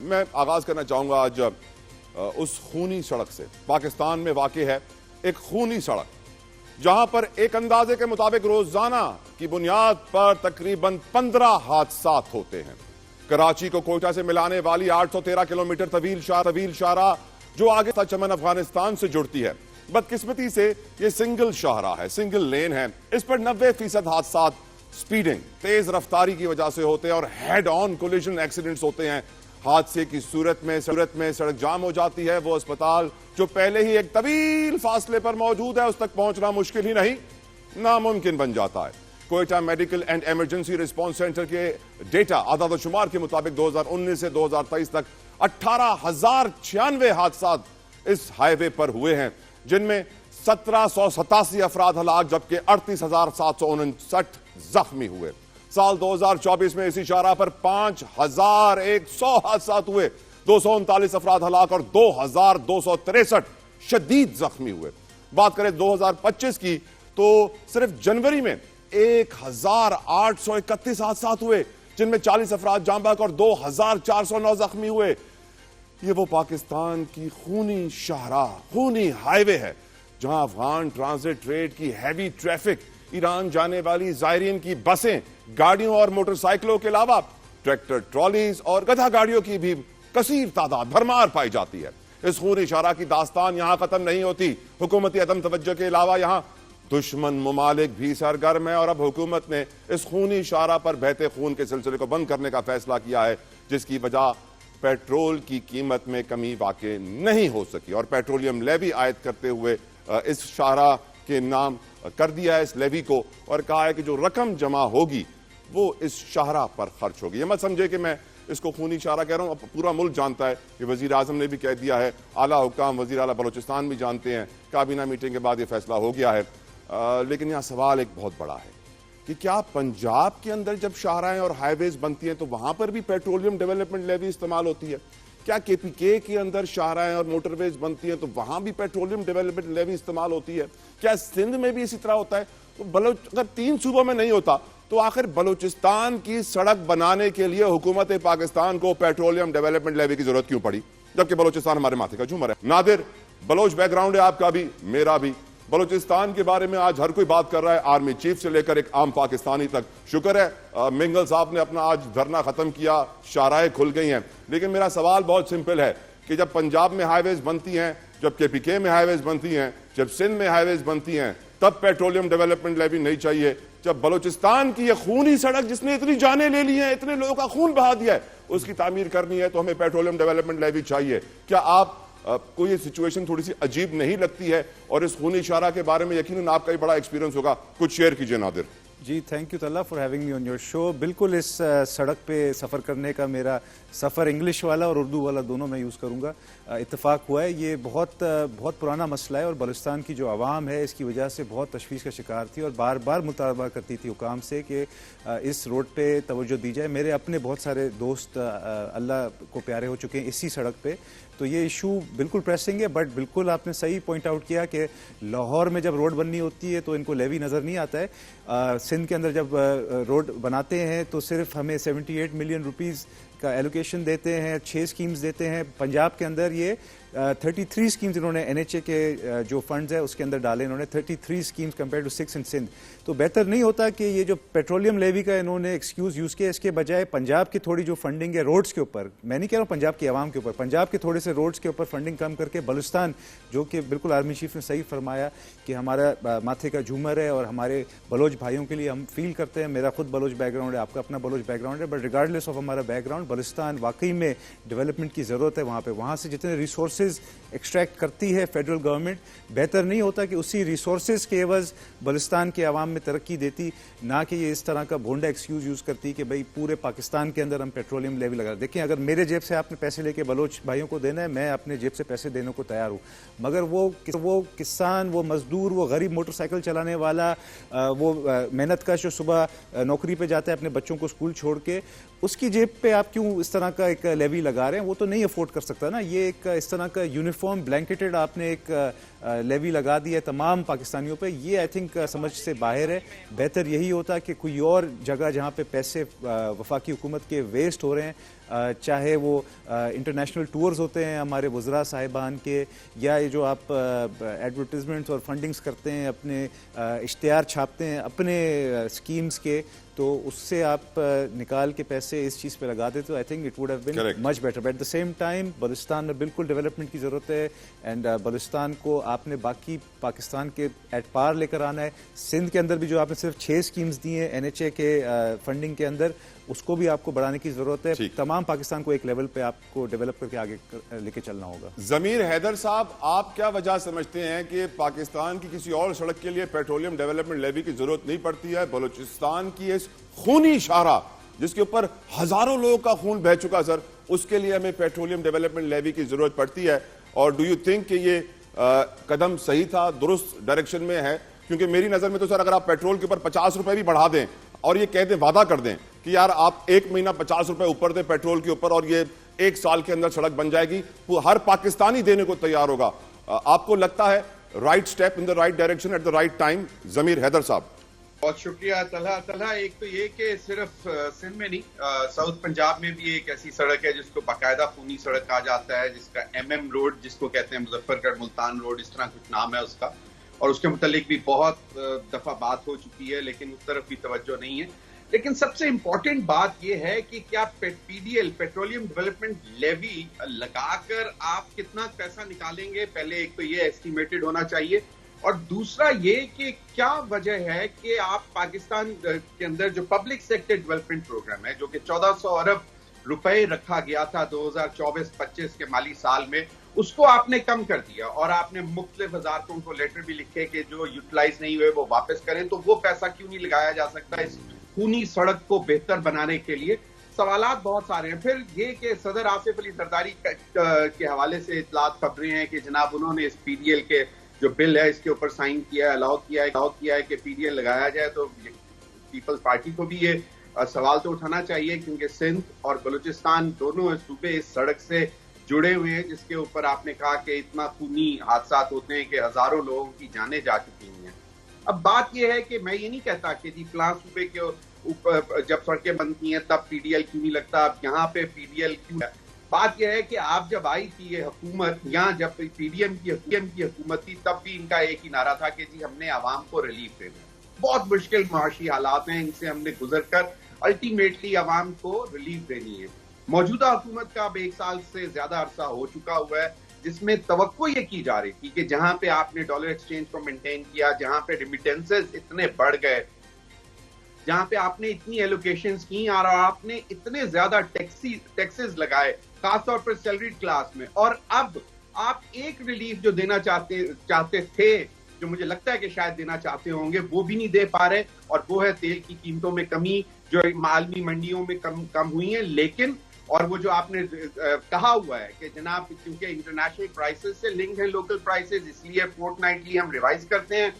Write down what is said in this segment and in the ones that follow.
मैं आगाज करना चाहूंगा आज उस खूनी सड़क से। पाकिस्तान में वाक़ है एक खूनी सड़क, जहां पर एक अंदाजे के मुताबिक रोजाना की बुनियाद पर तकरीबन 15 हादसा होते हैं। कराची को कोयटा से मिलाने वाली 813 किलोमीटर तवील शाहराह जो आगे चमन अफगानिस्तान से जुड़ती है, बदकिस्मती से ये सिंगल शाहराह है, सिंगल लेन है। इस पर 90% हादसा स्पीडिंग, तेज रफ्तारी की वजह से होते हैं और हेड ऑन कोलिजन एक्सीडेंट्स होते हैं। हादसे की सूरत में सड़क जाम हो जाती है। वो अस्पताल जो पहले ही एक तवील फासले पर मौजूद है, उस तक पहुंचना मुश्किल ही नहीं नामुमकिन बन जाता है। Quetta medical and emergency response centre के डेटा आदाद-ओ-शुमार के मुताबिक 2019 से 2023 तक 18,096 हादसा इस हाईवे पर हुए हैं, जिनमें 1787 अफराद हलाक जबकि 38,759 जख्मी हुए। साल 2024 में इसी शाहराह पर 5,100 हादसा हुए, 239 अफराद हलाक और 2,263 शदीद जख्मी हुए। बात करें 2025 की तो सिर्फ जनवरी में 1,831 हादसा हुए, जिनमें 40 अफराद जान बहक और 2,409 जख्मी हुए। ये वो पाकिस्तान की खूनी शाहराह, खूनी हाईवे है, जहां अफगान ट्रांजिट ट्रेड की हैवी ट्रैफिक, ईरान जाने वाली जायरीन की बसें, गाड़ियों और मोटरसाइकिलों के अलावा ट्रैक्टर, ट्रॉलीज और गधा गाड़ियों की भी कसीर तादाद भरमार पाई जाती है। इस खूनी शाहराह की दास्तान यहां खत्म नहीं होती। हुकूमती अदम तवज्जो के अलावा यहां दुश्मन ममालिक भी सरगर्म है और अब हुकूमत ने इस खूनी शाहराह पर बहते खून के सिलसिले को बंद करने का फैसला किया है, जिसकी वजह पेट्रोल की कीमत में कमी वाकई नहीं हो सकी और पेट्रोलियम लेवी आयद करते हुए इस शाहराह के नाम कर दिया है इस लेवी को और कहा है कि जो रकम जमा होगी वो इस शाहराह पर खर्च होगी। ये मत समझे कि मैं इसको खूनी शाहराह कह रहा हूं, पूरा मुल्क जानता है, कि वजीर आजम ने भी कह दिया है, आला हुकाम वजीर आला बलोचिस्तान भी जानते हैं, काबीना मीटिंग के बाद ये फैसला हो गया है। लेकिन यहां सवाल एक बहुत बड़ा है कि क्या पंजाब के अंदर जब शाहराहें और हाईवेज बनती हैं तो वहां पर भी पेट्रोलियम डेवलपमेंट लेवी इस्तेमाल होती है? क्या केपीके के अंदर शाहराहें और मोटरवेज बनती हैं तो वहां भी पेट्रोलियम डेवलपमेंट लेवी इस्तेमाल होती है? क्या सिंध में भी इसी तरह होता है? तो अगर 3 सूबों में नहीं होता तो आखिर बलूचिस्तान की सड़क बनाने के लिए हुकूमत पाकिस्तान को पेट्रोलियम डेवलपमेंट लेवी की जरूरत क्यों पड़ी, जबकि बलूचिस्तान हमारे माथे का झूमर है? नादिर, बलोच बैकग्राउंड है आपका भी, मेरा भी। बलूचिस्तान के बारे में आज हर कोई बात कर रहा है, आर्मी चीफ से लेकर एक आम पाकिस्तानी तक। शुक्र है मिंगल साहब ने अपना आज धरना खत्म किया, शाहराहें खुल गई हैं। लेकिन मेरा सवाल बहुत सिंपल है कि जब पंजाब में हाईवेज बनती हैं, जब केपीके में हाईवेज बनती हैं, जब सिंध में हाईवेज बनती हैं, तब पेट्रोलियम डेवलपमेंट लेवी नहीं चाहिए। जब बलूचिस्तान की यह खूनी सड़क जिसने इतनी जानें ले ली हैं, इतने लोगों का खून बहा दिया है, उसकी तामीर करनी है तो हमें पेट्रोलियम डेवलपमेंट लेवी चाहिए। क्या आपको ये सिचुएशन थोड़ी सी अजीब नहीं लगती है? और इस खूनी शाहराह के बारे में यकीनन आपका ही बड़ा एक्सपीरियंस होगा, कुछ शेयर कीजिए नादिर। जी, थैंक यू तल्ला for having me on your show. बिल्कुल इस सड़क पे सफ़र करने का मेरा सफ़र इंग्लिश वाला और उर्दू वाला दोनों मैं यूज़ करूँगा, इत्तेफाक हुआ है। ये बहुत पुराना मसला है और बलूचिस्तान की जो आवाम है इसकी वजह से बहुत तशवीश का शिकार थी और बार बार मुतालबा करती थी हुकाम से कि इस रोड पे तवज्जो दी जाए। मेरे अपने बहुत सारे दोस्त अल्लाह को प्यारे हो चुके हैं इसी सड़क पे, तो ये इशू बिल्कुल प्रेसिंग है। बट बिल्कुल आपने सही पॉइंट आउट किया कि लाहौर में जब रोड बननी होती है तो इनको लेवी नज़र नहीं आता है। सिंध के अंदर जब रोड बनाते हैं तो सिर्फ हमें 78 मिलियन रुपीज़ का एलोकेशन देते हैं, 6 स्कीम्स देते हैं। पंजाब के अंदर ये 33 स्कीम्स इन्होंने NHA के जो फंड्स है उसके अंदर डाले इन्होंने, 33 स्कीम्स कंपेयर टू 6 इन सिंध। तो बेहतर नहीं होता कि ये जो पेट्रोलियम लेवी का इन्होंने एक्सक्यूज यूज़ किया, इसके बजाय पंजाब की थोड़ी जो फंडिंग है रोड्स के ऊपर, मैं नहीं कह रहा हूँ पंजाब की आवाम के ऊपर, पंजाब के थोड़े से रोड्स के ऊपर फंडिंग कम करके बलूचिस्तान, जो कि बिल्कुल आर्मी चीफ ने सही फरमाया कि हमारा माथे का झूमर है और हमारे बलोच भाइयों के लिए हम फील करते हैं। मेरा खुद बलोच बैकग्राउंड है, आपका अपना बलोच बैकग्राउंड है, बट रिगार्डलेस ऑफ हमारा बैकग्राउंड, बलूचिस्तान वाकई में डेवलपमेंट की ज़रूरत है वहाँ पर। वहाँ से जितने रिसोर्सेज एक्सट्रैक्ट करती है फेडरल गवर्नमेंट, बेहतर नहीं होता कि उसी रिसोर्सेज के एवज बलूचिस्तान के अवाम में तरक्की देती, ना कि ये इस तरह का भोंडा एक्सक्यूज यूज़ करती कि भाई पूरे पाकिस्तान के अंदर हम पेट्रोलियम लेवी लगा। देखिए, अगर मेरे जेब से आपने पैसे लेके बलोच भाइयों को देना है, मैं अपने जेब से पैसे देने को तैयार हूँ, मगर वो किसान, वो मजदूर, वो गरीब मोटरसाइकिल चलाने वाला, वो मेहनत का जो सुबह नौकरी पे जाता है अपने बच्चों को स्कूल छोड़ के, उसकी जेब पे आप क्यों इस तरह का एक लेवी लगा रहे हैं? वो तो नहीं अफोर्ड कर सकता ना। ये एक इस तरह का यूनिफॉर्म ब्लैंकेटेड आपने एक लेवी लगा दी है तमाम पाकिस्तानियों पे, ये आई थिंक समझ से बाहर है। बेहतर यही होता कि कोई और जगह जहाँ पे पैसे वफाकी हुकूमत के वेस्ट हो रहे हैं, चाहे वो इंटरनेशनल टूर्स होते हैं हमारे वज़रा साहिबान के, या ये जो आप एडवर्टीजमेंट्स और फंडिंग्स करते हैं, अपने इश्तिहार छापते हैं अपने स्कीम्स के, तो उससे आप निकाल के पैसे इस चीज़ पे लगा देते, तो I think it would have been much better. But at the same time Balochistan में बिल्कुल डेवलपमेंट की ज़रूरत है, एंड बलूचिस्तान को आपने बाकी पाकिस्तान के एट पार लेकर आना है। सिंध के अंदर भी जो आपने सिर्फ 6 स्कीम्स दी हैं NHA के फंडिंग के अंदर, उसको भी आपको बढ़ाने की ज़रूरत है। तमाम पाकिस्तान को एक लेवल पे आपको डेवलप करके आगे लेके चलना होगा। जमीर हैदर साहब, आप क्या वजह समझते हैं कि पाकिस्तान की किसी और सड़क के लिए पेट्रोलियम डेवलपमेंट लेवी की जरूरत नहीं पड़ती है? बलूचिस्तान की इस खूनी शाहरा जिसके ऊपर हजारों लोगों का खून बह चुका सर, उसके लिए हमें पेट्रोलियम डेवलपमेंट लेवी की जरूरत पड़ती है? और डू यू थिंक कि ये कदम सही था, दुरुस्त डायरेक्शन में है? क्योंकि मेरी नजर में तो सर अगर आप पेट्रोल के ऊपर 50 रुपए भी बढ़ा दें और ये कहते वादा कर दें कि यार आप एक महीना 50 रुपए ऊपर दें पेट्रोल के ऊपर और ये 1 साल के अंदर सड़क बन जाएगी, वो हर पाकिस्तानी देने को तैयार होगा। आपको लगता है right step in the right direction at the right time? Zameer Haider sahab. बहुत शुक्रिया तलहा। एक तो ये कि सिर्फ सिंध में नहीं, साउथ पंजाब में भी एक ऐसी सड़क है जिसको बाकायदा खूनी सड़क कहा जाता है, जिसका MM रोड जिसको कहते हैं, मुजफ्फरगढ़ मुल्तान रोड, इस तरह कुछ नाम है उसका, और उसके मुतालिक भी बहुत दफा बात हो चुकी है, लेकिन उस तरफ भी तवज्जो नहीं है। लेकिन सबसे इंपॉर्टेंट बात यह है कि क्या PDL पेट्रोलियम डेवलपमेंट लेवी लगाकर आप कितना पैसा निकालेंगे? पहले एक तो ये एस्टिमेटेड होना चाहिए, और दूसरा ये कि क्या वजह है कि आप पाकिस्तान के अंदर जो पब्लिक सेक्टर डेवलपमेंट प्रोग्राम है, जो कि 1400 अरब रुपए रखा गया था 2024-25 के माली साल में, उसको आपने कम कर दिया और आपने मुख्तलिफ वजारतों को लेटर भी लिखे कि जो यूटिलाइज नहीं हुए वो वापस करें। तो वो पैसा क्यों नहीं लगाया जा सकता इस खूनी सड़क को बेहतर बनाने के लिए? सवालात बहुत सारे हैं। फिर ये कि सदर आसिफ अली जरदारी के हवाले से इतलात खबरें हैं कि जनाब उन्होंने इस PDL के जो बिल है इसके ऊपर साइन किया है, अलाउ किया है कि PDL लगाया जाए। तो पीपल्स पार्टी को भी ये सवाल तो उठाना चाहिए, क्योंकि सिंध और बलूचिस्तान दोनों सूबे इस सड़क से जुड़े हुए हैं, जिसके ऊपर आपने कहा कि इतना खूनी हादसा होते हैं कि हजारों लोगों की जानें जा चुकी हैं। अब बात यह है कि मैं ये नहीं कहता कि जी फलां सूबे के ऊपर जब सड़कें बनती हैं तब PDL क्यों नहीं लगता, अब यहाँ पे PDL क्यों है। बात यह है कि आप जब आई थी ये हुकूमत, यहाँ जब PDM की हुकूमत थी, तब भी इनका एक ही नारा था कि जी हमने आवाम को रिलीफ देना है। बहुत मुश्किल माशी हालात हैं, इनसे हमने गुजर कर अल्टीमेटली आवाम को रिलीफ देनी है। मौजूदा हुकूमत का अब 1 साल से ज्यादा अरसा हो चुका हुआ है, जिसमें तवक्को ये की जा रही थी कि जहां पे आपने डॉलर एक्सचेंज को मेंटेन किया, जहां पे रिमिटेंसेस इतने बढ़ गए, जहां पे आपने इतनी एलोकेशंस की और आपने इतने ज्यादा टैक्सेस लगाए, खासतौर पर सैलरीड क्लास में, और अब आप एक रिलीफ जो देना चाहते थे, जो मुझे लगता है कि शायद देना चाहते होंगे, वो भी नहीं दे पा रहे, और वो है तेल की कीमतों में कमी जो आलमी मंडियों में कम हुई है। लेकिन और वो जो आपने कहा हुआ है कि जनाब क्योंकि इंटरनेशनल प्राइसेस से लिंक है लोकल प्राइसेस, इसलिए फोर्टनाइटली हम रिवाइज करते हैं।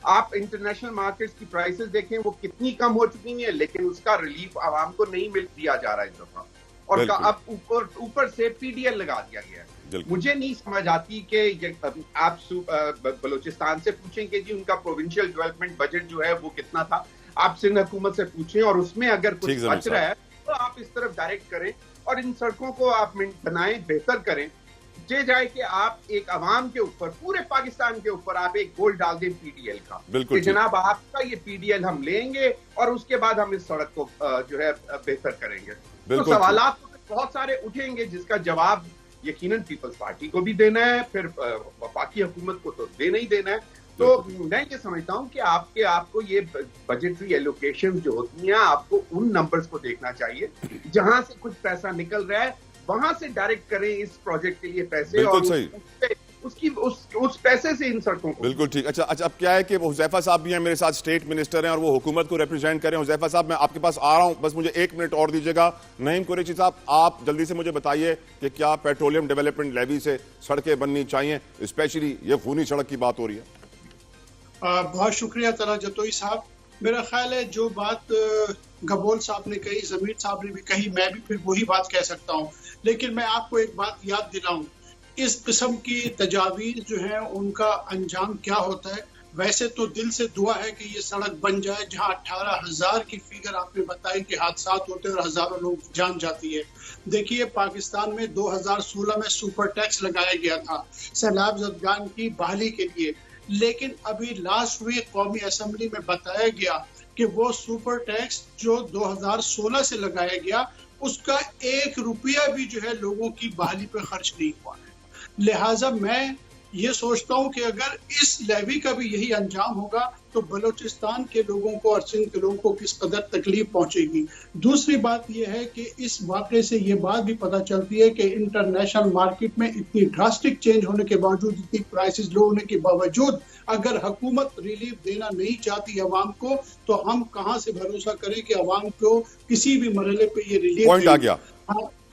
आप इंटरनेशनल मार्केट्स की प्राइसेस देखें, वो कितनी कम हो चुकी हैं, लेकिन उसका रिलीफ आवाम को नहीं मिल दिया जा रहा है इस दफा, और अब ऊपर से PDL लगा दिया गया है। मुझे नहीं समझ आती कि आप बलूचिस्तान से पूछें कि जी उनका प्रोविंशियल डेवलपमेंट बजट जो है वो कितना था, आप सिंध हुकूमत से पूछें, और उसमें अगर कुछ बच रहा है तो आप इस तरफ डायरेक्ट करें और इन सड़कों को आप बनाएं, बेहतर करें। जे जाए कि आप एक अवाम के ऊपर, पूरे पाकिस्तान के ऊपर आप एक गोल डाल दें PDL का, कि जनाब आपका ये PDL हम लेंगे और उसके बाद हम इस सड़क को जो है बेहतर करेंगे। तो सवालात तो बहुत सारे उठेंगे जिसका जवाब यकीनन पीपल्स पार्टी को भी देना है, फिर वफाकी हुकूमत को तो देना ही देना है। तो मैं ये समझता हूं कि आपको ये बजटरी एलोकेशन जो होती हैं, आपको उन नंबर्स को देखना चाहिए जहां से कुछ पैसा निकल रहा है, वहां से डायरेक्ट करें इस प्रोजेक्ट के लिए पैसे, और उस पैसे से इन सड़कों को। बिल्कुल ठीक। अच्छा, अब क्या है कि हुज़ैफा साहब भी हैं मेरे साथ, स्टेट मिनिस्टर हैं और वो हुकूमत को रिप्रेजेंट करें। हुज़ैफा साहब, मैं आपके पास आ रहा हूं, बस मुझे 1 मिनट और दीजिएगा। नईम कुरैशी साहब, आप जल्दी से मुझे बताइए कि क्या पेट्रोलियम डेवलपमेंट लेवी से सड़कें बननी चाहिए, स्पेशली ये खूनी सड़क की बात हो रही है। बहुत शुक्रिया तला जतोई साहब। मेरा ख्याल है जो बात गबोल साहब ने कही, जमीर साहब ने भी कही, मैं भी फिर वही बात कह सकता हूँ। लेकिन मैं आपको एक बात याद दिलाऊं, इस किस्म की तजावीज़ जो है उनका अंजाम क्या होता है वैसे तो दिल से दुआ है कि ये सड़क बन जाए जहां 18,000 की फिगर आपने बताई कि हादसा होते हैं और हजारों लोग जान जाती है। देखिए, पाकिस्तान में 2016 में सुपर टैक्स लगाया गया था सैलाब ज़दगान की बहाली के लिए, लेकिन अभी लास्ट वीक कौमी असेंबली में बताया गया कि वो सुपर टैक्स जो 2016 से लगाया गया उसका 1 रुपया भी जो है लोगों की बहाली पे खर्च नहीं हुआ है। लिहाजा मैं ये सोचता हूँ कि अगर इस लेवी का भी यही अंजाम होगा तो बलूचिस्तान के लोगों को और सिंध के लोगों को किस कदर तकलीफ पहुंचेगी। दूसरी बात यह है कि इस वाक़े से ये बात भी पता चलती है कि इंटरनेशनल मार्केट में इतनी ड्रास्टिक चेंज होने के बावजूद, इतनी प्राइसेस लो होने के बावजूद, अगर हुकूमत रिलीफ देना नहीं चाहती अवाम को, तो हम कहाँ से भरोसा करें कि अवाम को किसी भी मरहले पे ये रिलीफ पॉइंट आ गया।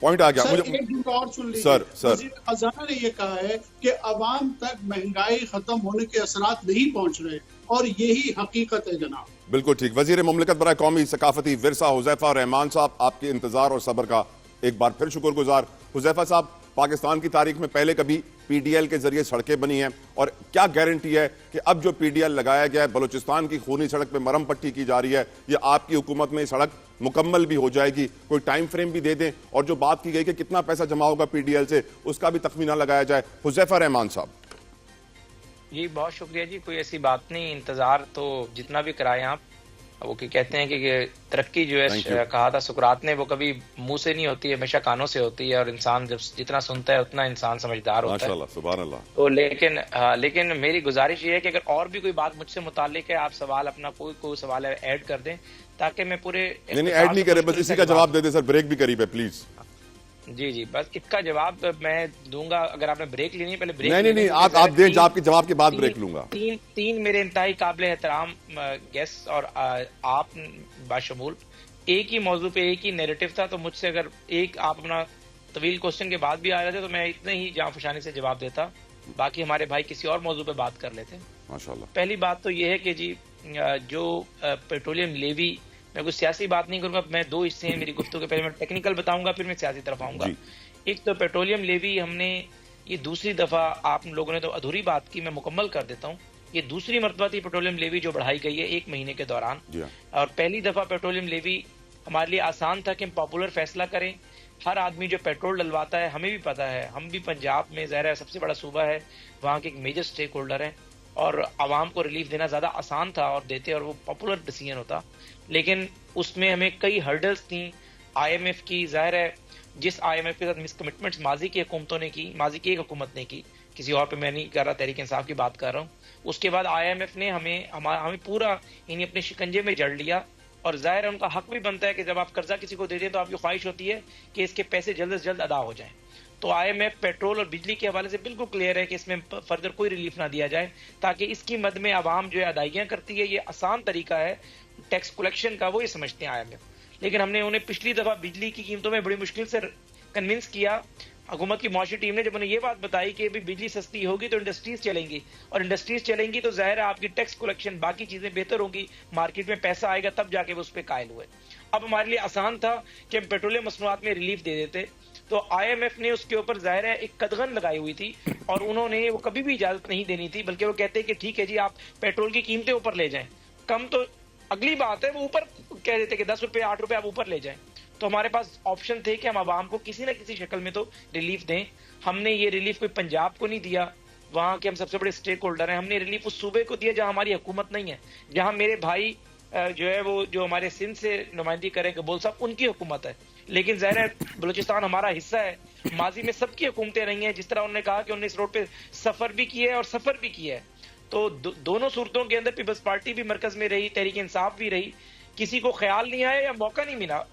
पॉइंट आ गया। सर, एक दिन और सुन लीजिए। वज़ीर खजाना ने ये कहा है कि अवाम तक महंगाई खत्म होने के असरात नहीं पहुंच रहे, और यही हकीकत है जनाब। बिल्कुल ठीक। वजीर मुमलिकत बराए कौमी सकाफती विरसा हुज़ैफा रहमान साहब, आपके इंतजार और सब्र का एक बार फिर शुक्रगुजार। हुज़ैफा साहब, पाकिस्तान की तारीख में पहले कभी पीडीएल के जरिए सड़कें बनी हैं, और क्या गारंटी है कि अब जो पीडीएल लगाया गया है, बलूचिस्तान की खूनी सड़क पे मरहम पट्टी की जा रही है, ये आपकी हुकूमत में सड़क मुकम्मल भी हो जाएगी? कोई टाइम फ्रेम भी दे दें, और जो बात की गई कि कितना पैसा जमा होगा पीडीएल से, उसका भी तखमीना लगाया जाए। हुज़ैफा रहमान साहब। जी बहुत शुक्रिया जी, कोई ऐसी बात नहीं, इंतजार तो जितना भी कराएं आप। वो कि कहते हैं कि तरक्की जो है, कहा था सुकरात ने, वो कभी मुंह से नहीं होती है, हमेशा कानों से होती है, और इंसान जब जितना सुनता है उतना इंसान समझदार होता है। सुभान अल्लाह। तो लेकिन मेरी गुजारिश ये है कि अगर और भी कोई बात मुझसे मुतालिक है, आप सवाल अपना कोई सवाल है ऐड कर दें, ताकि मैं पूरे नहीं ऐड नहीं करे, बस इसी का जवाब दे दे सर, ब्रेक भी करीब है प्लीज। जी बस इसका जवाब मैं दूंगा। अगर आपने ब्रेक लेनी है पहले ब्रेक नहीं आप दें, आपके जवाब के बाद ब्रेक लूंगा। तीन मेरे इंतहाई काबिल एहतराम गेस्ट और आप बाशमूल, एक ही मौजू पे एक ही नैरेटिव था, तो मुझसे अगर एक आप अपना तवील क्वेश्चन के बाद भी आ रहे थे तो मैं इतने ही जान फशानी से जवाब देता, बाकी हमारे भाई किसी और मौजू पे बात कर लेते। माशाल्लाह। पहली बात तो ये है कि जी जो पेट्रोलियम लेवी, मैं कुछ सियासी बात नहीं करूंगा, मैं दो हिस्से हैं मेरी गुफ्तगू के, पहले मैं टेक्निकल बताऊंगा फिर मैं सियासी तरफ आऊंगा। एक तो पेट्रोलियम लेवी, हमने ये दूसरी दफा, आप लोगों ने तो अधूरी बात की, मैं मुकम्मल कर देता हूँ। ये दूसरी मरतबा थी पेट्रोलियम लेवी जो बढ़ाई गई है 1 महीने के दौरान, और पहली दफा पेट्रोलियम लेवी हमारे लिए आसान था कि हम पॉपुलर फैसला करें। हर आदमी जो पेट्रोल डलवाता है, हमें भी पता है, हम भी पंजाब में ज़ाहिर है सबसे बड़ा सूबा है, वहाँ के एक मेजर स्टेक होल्डर है, और आवाम को रिलीफ देना ज़्यादा आसान था और देते, और वो पॉपुलर डिसीजन होता। लेकिन उसमें हमें कई हर्डल्स थी IMF की। ज़ाहिर है जिस IMF के साथ मिसकमिटमेंट्स माजी की हुकूमतों ने की, माजी की एक हुकूमत ने की, किसी और पे मैं नहीं कर रहा, तहरीक इंसाफ की बात कर रहा हूँ, उसके बाद IMF ने हमें पूरा इन्हें अपने शिकंजे में जड़ लिया। और ज़ाहिर है उनका हक भी बनता है कि जब आप कर्जा किसी को दे दें तो आपकी ख्वाहिश होती है कि इसके पैसे जल्द से जल्द अदा हो जाएं। तो IMF पेट्रोल और बिजली के हवाले से बिल्कुल क्लियर है कि इसमें फर्दर कोई रिलीफ ना दिया जाए, ताकि इसकी मद में आवाम जो है अदायगियां करती है, ये आसान तरीका है टैक्स कलेक्शन का, वो ये समझते हैं IMF। लेकिन हमने उन्हें पिछली दफा बिजली की कीमतों में बड़ी मुश्किल से कन्विंस किया, हुकूमत की मुआशी टीम ने, जब उन्हें ये बात बताई कि बिजली सस्ती होगी तो इंडस्ट्रीज चलेंगी, और इंडस्ट्रीज चलेंगी तो जाहिर है आपकी टैक्स कलेक्शन, बाकी चीजें बेहतर होंगी, मार्केट में पैसा आएगा, तब जाके वो उस पर कायल हुए। अब हमारे लिए आसान था कि हम पेट्रोलियम मसनूआत में रिलीफ दे देते, तो IMF ने उसके ऊपर जाहिर है एक कदगन लगाई हुई थी, और उन्होंने वो कभी भी इजाजत नहीं देनी थी, बल्कि वो कहते कि ठीक है जी आप पेट्रोल की कीमतें ऊपर ले जाएं, कम तो अगली बात है, वो ऊपर कह देते कि 10 रुपए 8 रुपए आप ऊपर ले जाएं। तो हमारे पास ऑप्शन थे कि हम आवाम को किसी न किसी शक्ल में तो रिलीफ दें। हमने ये रिलीफ कोई पंजाब को नहीं दिया, वहाँ के हम सबसे बड़े स्टेक होल्डर हैं, हमने रिलीफ उस सूबे को दिया जहाँ हमारी हुकूमत नहीं है, जहाँ मेरे भाई जो है वो जो हमारे सिंध से नुमाइंदगी करें कबूल साहब, उनकी हुकूमत है। लेकिन ज़ाहिर है बलूचिस्तान हमारा हिस्सा है, माजी में सबकी हुकूमतें रही हैं, जिस तरह उन्होंने कहा कि उन्होंने इस रोड पे सफर भी किया है और सफर भी किया है, तो दोनों सूरतों के अंदर पीपल्स पार्टी भी मरकज में रही, तहरीक इंसाफ भी रही, किसी को ख्याल नहीं आया या मौका नहीं मिला।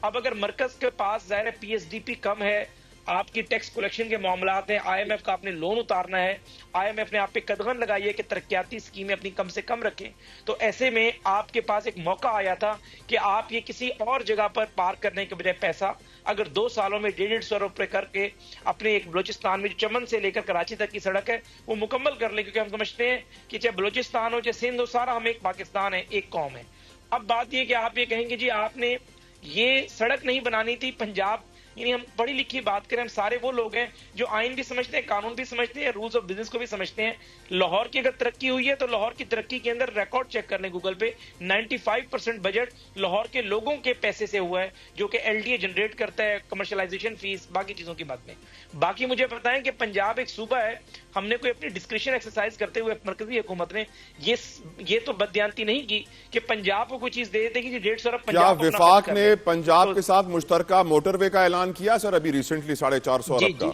अब अगर मरकज के पास ज़ाहिर है PSDP कम है, आपकी टैक्स कलेक्शन के मामलात हैं, IMF का आपने लोन उतारना है, IMF ने आप पे कदगन लगाई है कि तरक्याती स्कीमें अपनी कम से कम रखें, तो ऐसे में आपके पास एक मौका आया था कि आप ये किसी और जगह पर पार्क करने के बजाय पैसा अगर 2 सालों में 150 रुपए करके अपने एक बलूचिस्तान में जो चमन से लेकर कराची तक की सड़क है वो मुकम्मल कर लें, क्योंकि हम समझते हैं कि चाहे बलूचिस्तान हो चाहे सिंध हो, सारा हम एक पाकिस्तान है, एक कौम है। अब बात यह कि आप ये कहेंगे जी आपने ये सड़क नहीं बनानी थी पंजाब यानी हम पढ़ी लिखी बात करें, हम सारे वो लोग हैं जो आइन भी समझते हैं, कानून भी समझते हैं, रूल्स ऑफ बिजनेस को भी समझते हैं। लाहौर की अगर तरक्की हुई है तो लाहौर की तरक्की के अंदर रिकॉर्ड चेक कर लें गूगल पे, 95% बजट लाहौर के लोगों के पैसे से हुआ है, जो कि एलडीए जनरेट करता है, कमर्शलाइजेशन फीस, बाकी चीजों की बात में। बाकी मुझे पता है कि पंजाब एक सूबा है, हमने कोई अपनी डिस्क्रिप्शन एक्सरसाइज करते हुए मरकजी हुकूमत ने ये तो बदयांती नहीं की कि पंजाब को कोई चीज दे देगी कि 150 अरब क्या पंजाब विफाक ने पंजाब के साथ मुश्तरका मोटरवे का ऐलान किया सर अभी रिसेंटली 450 अरब का?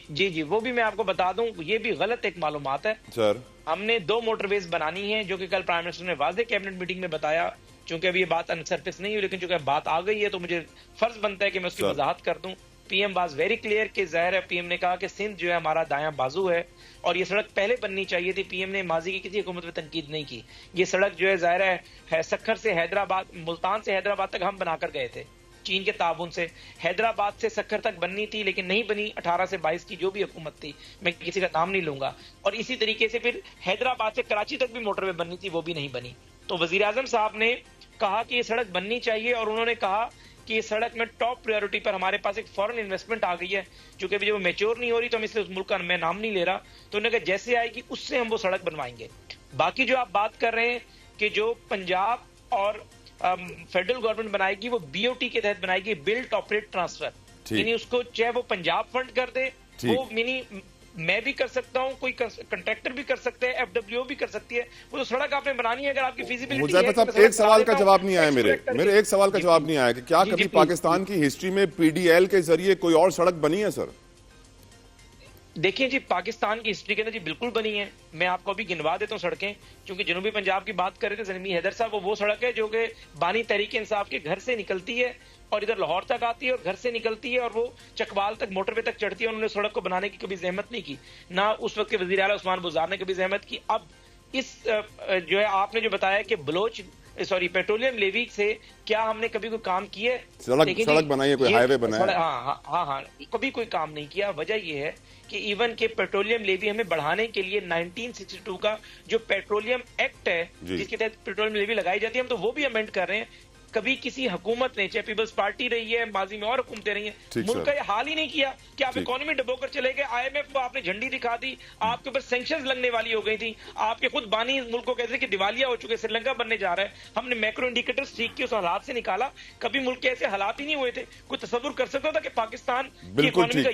जी, वो भी मैं आपको बता दूं, ये भी गलत एक मालूमात है सर। हमने 2 मोटरवेज बनानी है, जो कि कल प्राइम मिनिस्टर ने वाज़ेह कैबिनेट मीटिंग में बताया। चूंकि अभी ये बात अनसरफेस नहीं हुई, लेकिन चूंकि बात आ गई है तो मुझे फर्ज बनता है कि मैं उसकी वजाहत कर दूं। पीएम वाज वेरी क्लियर कि जाहिर है, पीएम ने कहा कि सिंध जो है हमारा दायां बाजू है और ये सड़क पहले बननी चाहिए थी। पीएम ने माजी की किसी हुकूमत में तनकीद नहीं की। ये सड़क जो है जाहिर है सक्खर से हैदराबाद, मुल्तान से हैदराबाद तक हम बनाकर गए थे चीन के ताबुन से। हैदराबाद से सक्खर तक बननी थी लेकिन नहीं बनी, 18 से 22 की जो भी हुकूमत थी, मैं किसी का नाम नहीं लूंगा। और इसी तरीके से फिर हैदराबाद से कराची तक भी मोटरवे बननी थी, वो भी नहीं बनी। तो वजीर आजम साहब ने कहा कि ये सड़क बननी चाहिए और उन्होंने कहा कि ये सड़क में टॉप प्रायोरिटी पर हमारे पास एक फॉरेन इन्वेस्टमेंट आ गई है, क्योंकि अभी जब वो मैच्योर नहीं हो रही तो हम इसलिए उस मुल्क का मैं नाम नहीं ले रहा। तो उन्होंने कहा जैसे आएगी उससे हम वो सड़क बनवाएंगे। बाकी जो आप बात कर रहे हैं कि जो पंजाब और फेडरल गवर्नमेंट बनाएगी वो बीओटी के तहत बनाएगी, बिल्ट ऑपरेट ट्रांसफर, यानी उसको चाहे वो पंजाब फंड कर दे, वो मिनी मैं भी कर सकता हूं, कोई कंट्रैक्टर भी कर सकते हैं, एफडब्ल्यू भी कर सकती है। वो तो सड़क आपने बनानी है, अगर आपकी फिजिबिलिटी है। मुझे एक सवाल का जवाब नहीं आया, मेरे एक सवाल का जवाब नहीं आया कि क्या कभी पाकिस्तान की हिस्ट्री में पीडीएल के जरिए कोई और सड़क बनी है सर? देखिए जी, पाकिस्तान की हिस्ट्री के अंदर जी बिल्कुल बनी है। मैं आपको अभी गिनवा देता हूँ सड़कें, क्योंकि जनूबी पंजाब की बात कर रहे थे ज़मीनी हैदर साहब, वो सड़क है जो कि बानी तहरीक इंसाफ के घर से निकलती है और इधर लाहौर तक आती है और घर से निकलती है और वो चकवाल तक मोटरवे तक चढ़ती है। उन्होंने सड़क को बनाने की कभी जहमत नहीं की, ना उस वक्त के वज़ीर आला उस्मान बुज़दार ने कभी जहमत की। अब इस जो है आपने जो बताया कि पेट्रोलियम लेवी से क्या हमने कभी कोई काम किया है? सड़क बनाई है, कोई हाईवे बनाया? हाँ, कभी कोई काम नहीं किया। वजह यह है कि इवन के पेट्रोलियम लेवी हमें बढ़ाने के लिए 1962 का जो पेट्रोलियम एक्ट है, जिसके तहत पेट्रोलियम लेवी लगाई जाती है, हम तो वो भी अमेंड कर रहे हैं। कभी किसी हुकूमत ने, चाहे पीपल्स पार्टी रही है, माजी में और हुकूमतें रही हैं, मुल्क का ये हाल ही नहीं किया कि आप इकोनॉमी डबोकर चले गए। IMF को आपने झंडी दिखा दी, आपके ऊपर सैंक्शंस लगने वाली हो गई थी, आपके खुद बानी मुल्क को कहते थे कि दिवालिया हो चुके, श्रीलंका बनने जा रहा है। हमने मैक्रो इंडिकेटर्स ठीक किए, उस हालात से निकाला। कभी मुल्क के ऐसे हालात ही नहीं हुए थे। कोई तसव्वुर कर सकता था कि पाकिस्तान की इकोनॉमी